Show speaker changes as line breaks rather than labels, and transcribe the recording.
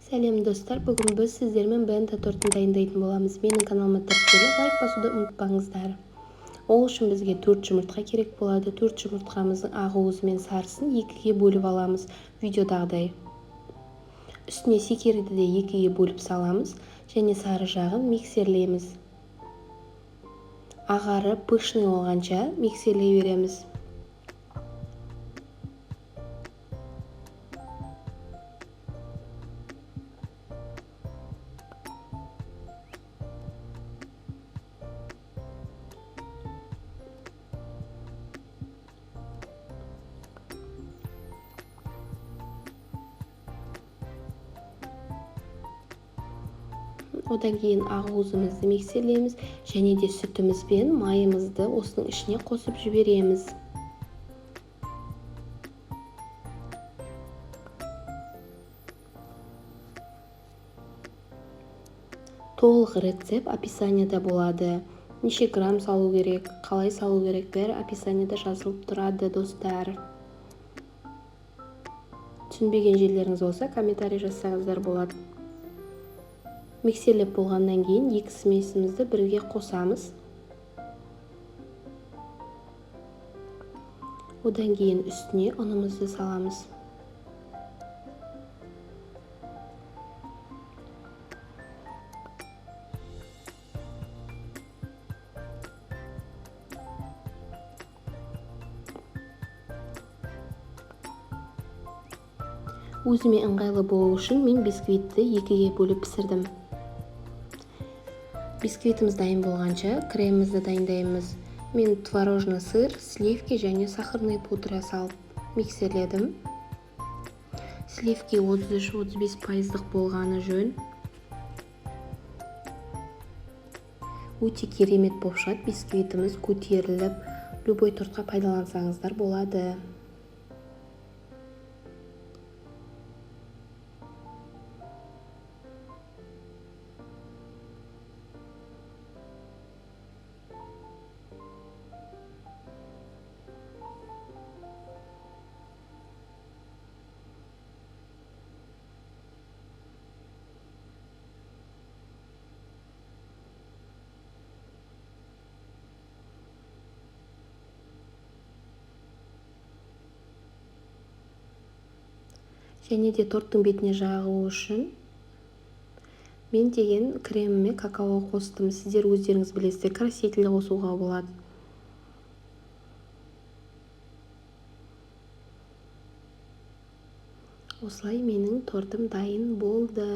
Сәлем достар, бүгін біз сіздермен бента тортын дайындайтын боламыз. Менің каналыма тіркеліп лайк басуды ұмытпаңыздар. Ол үшін бізге 4 жұмыртқа керек болады. 4 жұмыртқамыздың ақ мен сарысын 2-ге бөліп аламыз, видеодағыдай. Үстіне секерді де 2-ге бөліп саламыз және сары жағын миксерлейміз. Ағары пышный болғанша миксерлей береміз. Одан кейін ақ миксерлейміз және де сүтіміз бен майымызды осының ішіне қосып жібереміз. Толық рецепт описаниеда болады. Неше грамм салу керек, қалай салу керек, бәрі описаниеда жазылып тұрады, достар. Түсінбеген жерлеріңіз болса, комментарий жазсаңыздар болады. Миксерлеп болғаннан кейін екі смесімізді бірге қосамыз. Одан кейін үстіне ұнымызды саламыз. Өзіме ыңғайлы болу үшін мен бисквитті 2-ге бөліп пісірдім. Бисквитіміз дайын болғанша кремімізді дайындаймыз. Мен творожный сыр, сливки және сахарный пудра салып миксерледім. Сливки 33-35% болғаны жөн. Өте керемет болып шығады, бисквитіміз көтеріліп, любой тортқа пайдалансаңыздар болады. Және де торттың бетіне жағу үшін мен деген креміме какао қостым. Сіздер өздеріңіз білесіздер, краситель қосуға болады. Осылай менің тортым дайын болды.